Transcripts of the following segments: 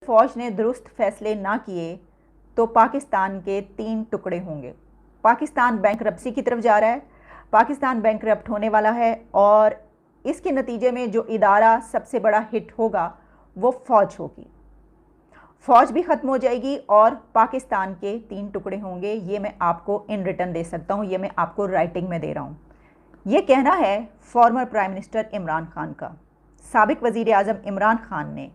फ़ौज ने दुरुस्त फैसले ना किए तो पाकिस्तान के 3 टुकड़े होंगे। पाकिस्तान बैंकरप्सी की तरफ जा रहा है, पाकिस्तान बैंकरप्ट होने वाला है और इसके नतीजे में जो इदारा सबसे बड़ा हिट होगा वो फ़ौज होगी। फ़ौज भी ख़त्म हो जाएगी और पाकिस्तान के 3 टुकड़े होंगे। ये मैं आपको इन रिटर्न दे सकता हूँ, ये मैं आपको राइटिंग में दे रहा हूँ। ये कहना है former prime minister Imran Khan का। साबिक वज़ीर आज़म इमरान खान ने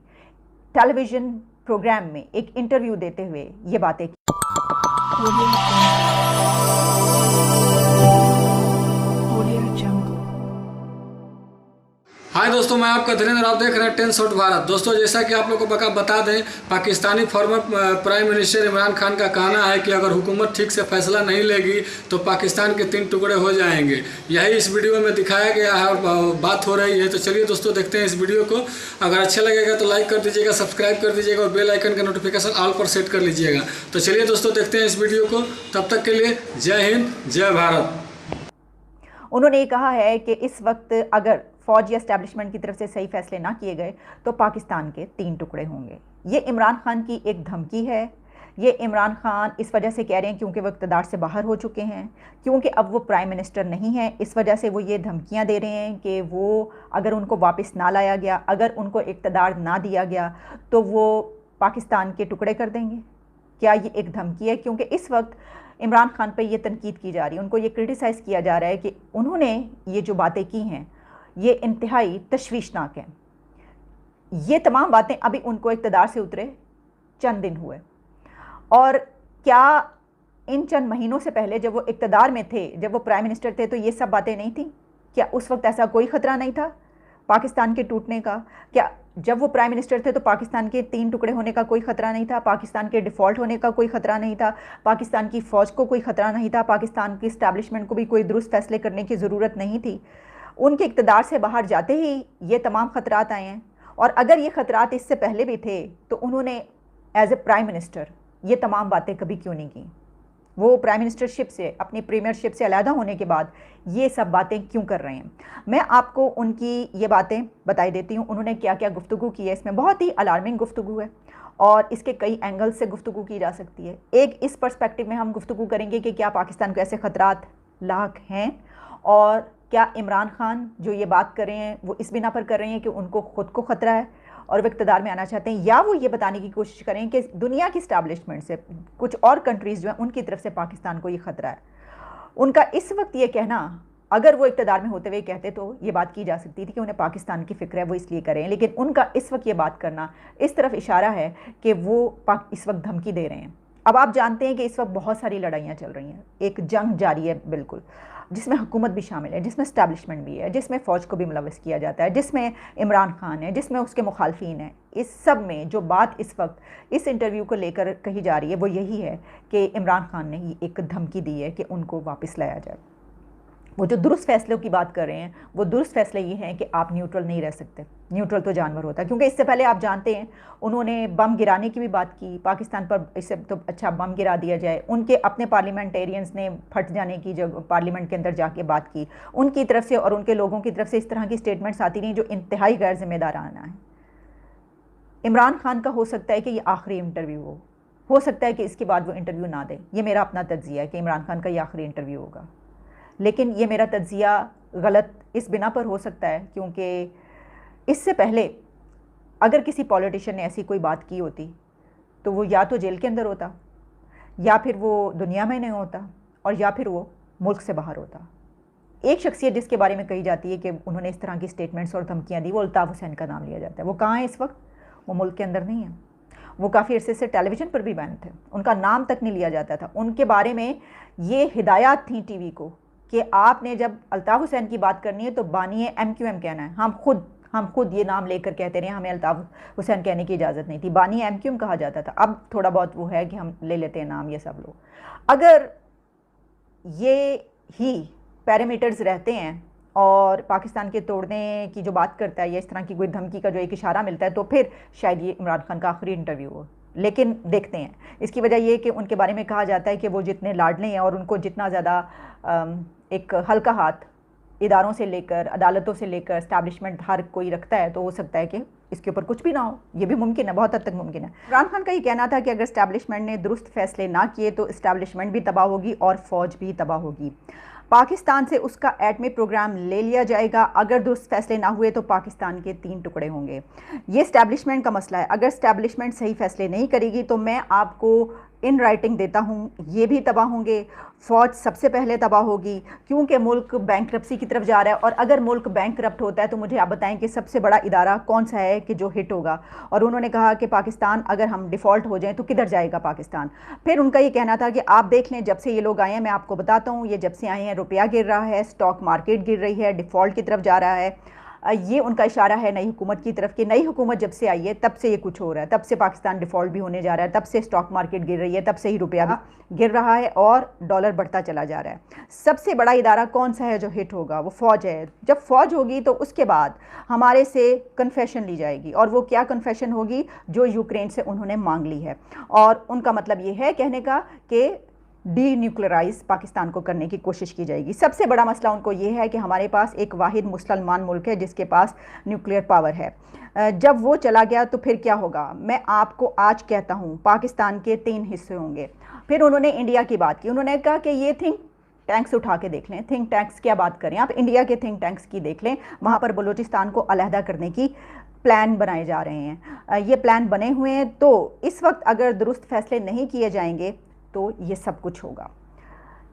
टेलीविज़न प्रोग्राम में एक इंटरव्यू देते हुए ये बातें की। हाय दोस्तों, मैं आपका धीरेन्द्र, आप देख रहे हैं 10 शॉट भारत। दोस्तों, जैसा कि आप लोगों को बता दें, Pakistani former prime minister Imran Khan का कहना है कि अगर हुकूमत ठीक से फैसला नहीं लेगी तो पाकिस्तान के 3 टुकड़े हो जाएंगे। यही इस वीडियो में दिखाया गया है और बात हो रही है। तो चलिए दोस्तों, देखते हैं इस वीडियो को। अगर अच्छा लगेगा तो लाइक कर दीजिएगा, सब्सक्राइब कर दीजिएगा और बेल आइकन का नोटिफिकेशन ऑल पर सेट कर लीजिएगा। तो चलिए दोस्तों, देखते हैं इस वीडियो को। तब तक के लिए जय हिंद, जय भारत। उन्होंने ये कहा है कि इस वक्त अगर फ़ौज या एस्टैब्लिशमेंट की तरफ से सही फैसले ना किए गए तो पाकिस्तान के 3 टुकड़े होंगे। ये इमरान खान की एक धमकी है। ये इमरान खान इस वजह से कह रहे हैं क्योंकि वो इक़्तिदार से बाहर हो चुके हैं, क्योंकि अब वो प्राइम मिनिस्टर नहीं है। इस वजह से वो ये धमकियां दे रहे हैं कि वो अगर उनको वापस ना लाया गया, अगर उनको इक़्तिदार ना दिया गया तो वो पाकिस्तान के टुकड़े कर देंगे। क्या ये एक धमकी है? क्योंकि इस वक्त इमरान खान पर यह तनकीद की जा रही है, उनको ये क्रिटिसाइज़ किया जा रहा है कि उन्होंने ये जो बातें की हैं ये इंतहाई तशवीशनाक हैं। ये तमाम बातें अभी उनको इक़्तिदार से उतरे चंद दिन हुए, और क्या इन चंद महीनों से पहले जब वो इक़्तिदार में थे, जब वो प्राइम मिनिस्टर थे, तो ये सब बातें नहीं थी? क्या उस वक्त ऐसा कोई ख़तरा नहीं था पाकिस्तान के टूटने का? क्या जब वो प्राइम मिनिस्टर थे तो पाकिस्तान के 3 टुकड़े होने का कोई ख़तरा नहीं था? पाकिस्तान के डिफ़ॉल्ट होने का कोई ख़तरा नहीं था? पाकिस्तान की फ़ौज को कोई ख़तरा नहीं था? पाकिस्तान की इस्टेब्लिशमेंट को भी कोई दुरुस्त फैसले करने की ज़रूरत नहीं थी? उनके इक़्तिदार से बाहर जाते ही ये तमाम ख़तरात आए हैं। और अगर ये ख़तरात इससे पहले भी थे तो उन्होंने एज ए प्राइम मिनिस्टर ये तमाम बातें कभी क्यों नहीं की? वो प्राइम मिनिस्टरशिप से, अपनी प्रीमियरशिप से अलहदा होने के बाद ये सब बातें क्यों कर रहे हैं? मैं आपको उनकी ये बातें बताई देती हूँ, उन्होंने क्या क्या गुफ्तगू की है। इसमें बहुत ही अलार्मिंग गुफ्तगू है और इसके कई एंगल से गुफ्तगू की जा सकती है। एक इस पर्सपेक्टिव में हम गुफ्तगू करेंगे कि क्या पाकिस्तान को ऐसे ख़तरात लाक हैं, और क्या इमरान खान जो ये बात कर रहे हैं वो इस बिना पर कर रहे हैं कि उनको ख़ुद को ख़तरा है और वो इक़्तिदार में आना चाहते हैं, या वो ये बताने की कोशिश करें कि दुनिया की इस्टेब्लिशमेंट से, कुछ और कंट्रीज़ जो हैं उनकी तरफ से पाकिस्तान को ये ख़तरा है। उनका इस वक्त ये कहना, अगर वो इक़्तिदार में होते हुए कहते तो ये बात की जा सकती थी कि उन्हें पाकिस्तान की फ़िक्र है, वो इसलिए करें, लेकिन उनका इस वक्त ये बात करना इस तरफ इशारा है कि वो इस वक्त धमकी दे रहे हैं। अब आप जानते हैं कि इस वक्त बहुत सारी लड़ाइयाँ चल रही हैं, एक जंग जारी है बिल्कुल, जिसमें हुकूमत भी शामिल है, जिसमें इस्टेब्लिशमेंट भी है, जिसमें फ़ौज को भी मुलव्वस किया जाता है, जिसमें इमरान खान है, जिसमें उसके मुखालफिन हैं। इस सब में जो बात इस वक्त इस इंटरव्यू को लेकर कही जा रही है वो यही है कि इमरान खान ने ही एक धमकी दी है कि उनको वापस लाया जाए। वो जो दुरुस्त फैसलों की बात कर रहे हैं, वो दुरुस्त फैसले ये हैं कि आप न्यूट्रल नहीं रह सकते। न्यूट्रल तो जानवर होता है, क्योंकि इससे पहले आप जानते हैं उन्होंने बम गिराने की भी बात की पाकिस्तान पर। इससे तो अच्छा बम गिरा दिया जाए। उनके अपने पार्लियामेंटेरियंस ने फट जाने की जब पार्लियामेंट के अंदर जाके बात की, उनकी तरफ से और उनके लोगों की तरफ से इस तरह की स्टेटमेंट्स आती रही जो इंतहाई गैर जिम्मेदाराना है। इमरान खान का हो सकता है कि ये आखिरी इंटरव्यू हो सकता है कि इसके बाद वो इंटरव्यू ना दे। ये मेरा अपना तज्जिया है कि इमरान खान का ये आखिरी इंटरव्यू होगा, लेकिन ये मेरा तज्जिया गलत इस बिना पर हो सकता है क्योंकि इससे पहले अगर किसी पॉलिटिशियन ने ऐसी कोई बात की होती तो वो या तो जेल के अंदर होता, या फिर वो दुनिया में नहीं होता, और या फिर वो मुल्क से बाहर होता। एक शख्सियत जिसके बारे में कही जाती है कि उन्होंने इस तरह की स्टेटमेंट्स और धमकियाँ दी, वो अल्ताफ़ हुसैन का नाम लिया जाता है। वो कहाँ है इस वक्त? वो मुल्क के अंदर नहीं है। वो काफ़ी अरसे से टेलीविज़न पर भी बैन थे, उनका नाम तक नहीं लिया जाता था। उनके बारे में ये हिदायत थी टीवी को कि आपने जब अल्ताफ़ हुसैन की बात करनी है तो बानिए MQM कहना है। हम खुद ये नाम लेकर कहते रहे, हमें अल्ताफ़ हुसैन कहने की इजाज़त नहीं थी, बानिए MQM कहा जाता था। अब थोड़ा बहुत वो है कि हम ले लेते हैं नाम ये सब लोग। अगर ये ही पैरामीटर्स रहते हैं और पाकिस्तान के तोड़ने की जो बात करता है या इस तरह की कोई धमकी का जो एक इशारा मिलता है तो फिर शायद ये इमरान खान का आखिरी इंटरव्यू हो। लेकिन देखते हैं। इसकी वजह ये कि उनके बारे में कहा जाता है कि वो जितने लाडले हैं और उनको जितना ज़्यादा एक हल्का हाथ इदारों से लेकर, अदालतों से लेकर, इस्टेब्लिशमेंट हर कोई रखता है, तो हो सकता है कि इसके ऊपर कुछ भी ना हो, ये भी मुमकिन है, बहुत हद तक मुमकिन है। इमरान खान का ये कहना था कि अगर इस्टेब्लिशमेंट ने दुरुस्त फैसले ना किए तो इस्टेब्लिशमेंट भी तबाह होगी और फ़ौज भी तबाह होगी। पाकिस्तान से उसका एटमी प्रोग्राम ले लिया जाएगा, अगर दुरुस्त फैसले ना हुए तो पाकिस्तान के 3 टुकड़े होंगे। ये इस्टेब्लिशमेंट का मसला है, अगर इस्टेब्लिशमेंट सही फैसले नहीं करेगी तो मैं आपको इन राइटिंग देता हूँ, ये भी तबाह होंगे, फ़ौज सबसे पहले तबाह होगी, क्योंकि मुल्क बैंकरप्सी की तरफ जा रहा है। और अगर मुल्क बैंकरप्ट होता है तो मुझे आप बताएं कि सबसे बड़ा इदारा कौन सा है कि जो हिट होगा। और उन्होंने कहा कि पाकिस्तान, अगर हम डिफ़ॉल्ट हो जाएं तो किधर जाएगा पाकिस्तान। फिर उनका ये कहना था कि आप देख लें, जब से ये लोग आए हैं, मैं आपको बताता हूँ, ये जब से आए हैं रुपया गिर रहा है, स्टॉक मार्केट गिर रही है, डिफ़ॉल्ट की तरफ जा रहा है। ये उनका इशारा है नई हुकूमत की तरफ कि नई हुकूमत जब से आई है तब से ये कुछ हो रहा है, तब से पाकिस्तान डिफ़ॉल्ट भी होने जा रहा है, तब से स्टॉक मार्केट गिर रही है, तब से ही रुपया भी गिर रहा है और डॉलर बढ़ता चला जा रहा है। सबसे बड़ा इदारा कौन सा है जो हिट होगा? वो फ़ौज है। जब फ़ौज होगी तो उसके बाद हमारे से कन्फेशन ली जाएगी, और वो क्या कन्फेशन होगी? जो यूक्रेन से उन्होंने मांग ली है। और उनका मतलब ये है कहने का कि डी-न्यूक्लियराइज पाकिस्तान को करने की कोशिश की जाएगी। सबसे बड़ा मसला उनको ये है कि हमारे पास एक वाहिद मुसलमान मुल्क है जिसके पास न्यूक्लियर पावर है। जब वो चला गया तो फिर क्या होगा? मैं आपको आज कहता हूँ, पाकिस्तान के 3 हिस्से होंगे। फिर उन्होंने इंडिया की बात की, उन्होंने कहा कि ये थिंक टैंक्स उठा के देख लें। थिंक टैंक्स क्या बात करें आप, इंडिया के थिंक टैंक्स की देख लें, वहाँ पर बलूचिस्तान को अलहदा करने की प्लान बनाए जा रहे हैं। ये प्लान बने हुए हैं। तो इस वक्त अगर दुरुस्त फैसले नहीं किए जाएंगे तो ये सब कुछ होगा।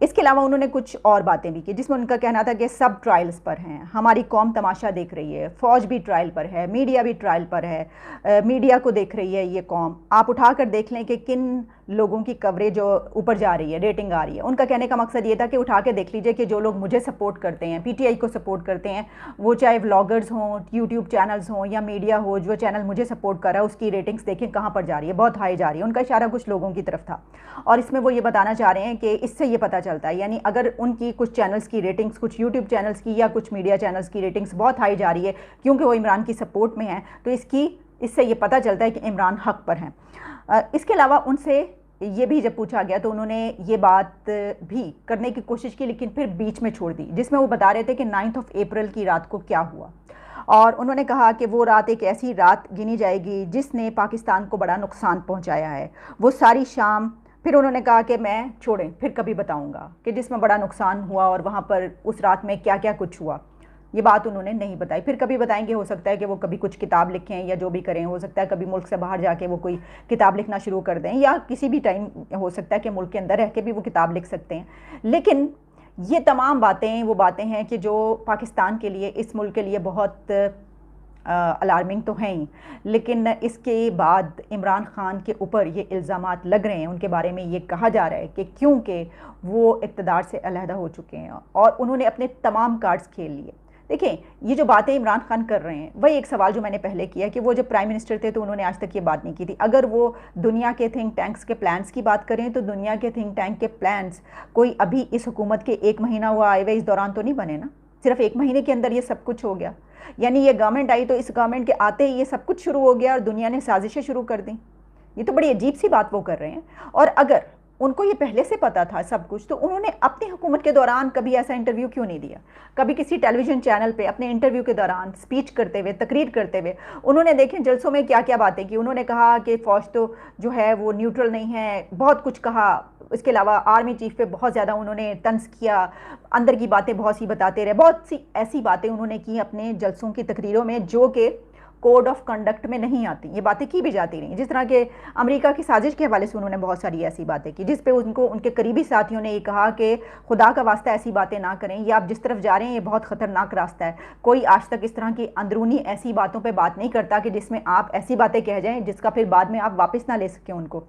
इसके अलावा उन्होंने कुछ और बातें भी की जिसमें उनका कहना था कि सब ट्रायल्स पर हैं, हमारी कौम तमाशा देख रही है, फ़ौज भी ट्रायल पर है, मीडिया भी ट्रायल पर है, मीडिया को देख रही है ये कौम। आप उठा कर देख लें कि किन लोगों की कवरेज ऊपर जा रही है, रेटिंग आ रही है। उनका कहने का मकसद ये था कि उठा के देख लीजिए कि जो लोग मुझे सपोर्ट करते हैं, पीटीआई को सपोर्ट करते हैं, वो चाहे व्लॉगर्स हों, यूट्यूब चैनल्स हों या मीडिया हो, जो चैनल मुझे सपोर्ट कर रहा है उसकी रेटिंग्स देखें कहाँ पर जा रही है, बहुत हाई जा रही है। उनका इशारा कुछ लोगों की तरफ था और इसमें वो ये बताना चाह रहे हैं कि इससे ये पता चलता है, यानी अगर उनकी कुछ चैनल्स की रेटिंग्स, कुछ यूट्यूब चैनल्स की या कुछ मीडिया चैनल्स की रेटिंग्स बहुत हाई जा रही है क्योंकि वो इमरान की सपोर्ट में है, तो इससे ये पता चलता है कि इमरान हक पर हैं। इसके अलावा उनसे ये भी जब पूछा गया तो उन्होंने ये बात भी करने की कोशिश की लेकिन फिर बीच में छोड़ दी, जिसमें वो बता रहे थे कि 9 अप्रैल की रात को क्या हुआ। और उन्होंने कहा कि वो रात एक ऐसी रात गिनी जाएगी जिसने पाकिस्तान को बड़ा नुकसान पहुंचाया है। वो सारी शाम, फिर उन्होंने कहा कि मैं छोड़ें, फिर कभी बताऊंगा कि जिसमें बड़ा नुकसान हुआ और वहाँ पर उस रात में क्या क्या कुछ हुआ। ये बात उन्होंने नहीं बताई, फिर कभी बताएंगे। हो सकता है कि वो कभी कुछ किताब लिखें या जो भी करें, हो सकता है कभी मुल्क से बाहर जाके वो कोई किताब लिखना शुरू कर दें, या किसी भी टाइम हो सकता है कि मुल्क के अंदर रह के भी वो किताब लिख सकते हैं। लेकिन ये तमाम बातें वो बातें हैं कि जो पाकिस्तान के लिए, इस मुल्क के लिए बहुत अलार्मिंग तो हैं ही, लेकिन इसके बाद इमरान खान के ऊपर ये इल्ज़ामात लग रहे हैं, उनके बारे में ये कहा जा रहा है कि क्योंकि वो इक़्तिदार से अलहदा हो चुके हैं और उन्होंने अपने तमाम कार्ड्स खेल लिए। देखें, ये जो बातें इमरान खान कर रहे हैं, वही एक सवाल जो मैंने पहले किया कि वो जब प्राइम मिनिस्टर थे तो उन्होंने आज तक ये बात नहीं की थी। अगर वो दुनिया के थिंक टैंक्स के प्लान्स की बात करें तो दुनिया के थिंक टैंक के प्लान्स कोई अभी इस हुकूमत के 1 महीना हुआ आए हुए इस दौरान तो नहीं बने ना, सिर्फ 1 महीने के अंदर ये सब कुछ हो गया। यानी ये गवर्नमेंट आई तो इस गवर्नमेंट के आते ही ये सब कुछ शुरू हो गया और दुनिया ने साजिशें शुरू कर दी। ये तो बड़ी अजीब सी बात वो कर रहे हैं। और अगर उनको ये पहले से पता था सब कुछ, तो उन्होंने अपनी हुकूमत के दौरान कभी ऐसा इंटरव्यू क्यों नहीं दिया? कभी किसी टेलीविज़न चैनल पे अपने इंटरव्यू के दौरान स्पीच करते हुए, तकरीर करते हुए उन्होंने देखें जलसों में क्या क्या बातें की। उन्होंने कहा कि फ़ौज तो जो है वो न्यूट्रल नहीं है, बहुत कुछ कहा। इसके अलावा आर्मी चीफ पे बहुत ज़्यादा उन्होंने तंज किया, अंदर की बातें बहुत सी बताते रहे। बहुत सी ऐसी बातें उन्होंने की अपने जलसों की तकरीरों में जो कि कोड ऑफ कंडक्ट में नहीं आती। ये बातें की भी जाती रहीं, जिस तरह के अमेरिका की साजिश के हवाले से उन्होंने बहुत सारी ऐसी बातें की जिस पे उनको उनके करीबी साथियों ने ये कहा कि खुदा का वास्ता ऐसी बातें ना करें, ये आप जिस तरफ जा रहे हैं ये बहुत ख़तरनाक रास्ता है। कोई आज तक इस तरह की अंदरूनी ऐसी बातों पर बात नहीं करता कि जिसमें आप ऐसी बातें कह जाएँ जिसका फिर बाद में आप वापस ना ले सकें उनको।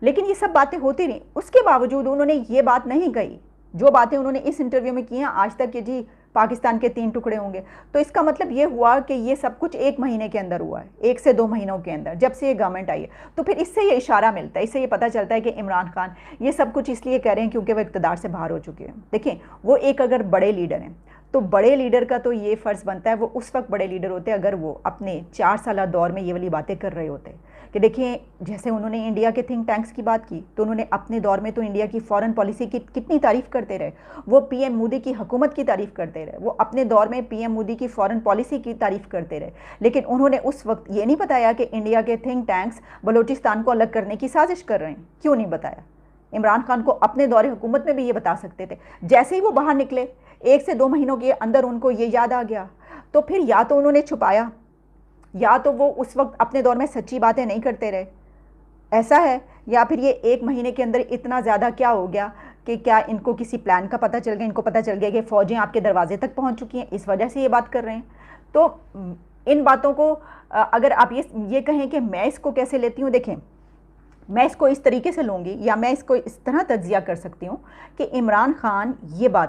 लेकिन ये सब बातें होती रहीं, उसके बावजूद उन्होंने ये बात नहीं कही जो बातें उन्होंने इस इंटरव्यू में की हैं आज तक कि जी पाकिस्तान के 3 टुकड़े होंगे। तो इसका मतलब ये हुआ कि ये सब कुछ 1 महीने के अंदर हुआ है, 1 से 2 महीनों के अंदर, जब से ये गवर्नमेंट आई है। तो फिर इससे ये इशारा मिलता है, इससे ये पता चलता है कि इमरान खान ये सब कुछ इसलिए कह रहे हैं क्योंकि वो इक़्तिदार से बाहर हो चुके हैं। देखें, वो एक अगर बड़े लीडर हैं तो बड़े लीडर का तो ये फ़र्ज़ बनता है, वो उस वक्त बड़े लीडर होते अगर वो अपने 4 साल दौर में ये वाली बातें कर रहे होते। कि देखिए, जैसे उन्होंने इंडिया के थिंक टैंक्स की बात की, तो उन्होंने अपने दौर में तो इंडिया की फॉरेन पॉलिसी की कितनी तारीफ करते रहे। वो पीएम मोदी की हुकूमत की तारीफ करते रहे, वो अपने दौर में पीएम मोदी की फॉरेन पॉलिसी की तारीफ करते रहे। लेकिन उन्होंने उस वक्त ये नहीं बताया कि इंडिया के थिंक टैंक्स बलूचिस्तान को अलग करने की साजिश कर रहे हैं। क्यों नहीं बताया? इमरान खान को अपने दौरे हुकूमत में भी ये बता सकते थे। जैसे ही वो बाहर निकले 1 से 2 महीनों के अंदर उनको ये याद आ गया। तो फिर या तो उन्होंने छुपाया, या तो वो उस वक्त अपने दौर में सच्ची बातें नहीं करते रहे, ऐसा है। या फिर ये 1 महीने के अंदर इतना ज़्यादा क्या हो गया कि क्या इनको किसी प्लान का पता चल गया, इनको पता चल गया कि फ़ौजें आपके दरवाजे तक पहुंच चुकी हैं, इस वजह से ये बात कर रहे हैं। तो इन बातों को अगर आप ये कहें कि मैं इसको कैसे लेती हूँ, देखें, मैं इसको इस तरीके से लूँगी, या मैं इसको इस तरह तज्जिया कर सकती हूँ कि इमरान खान ये बात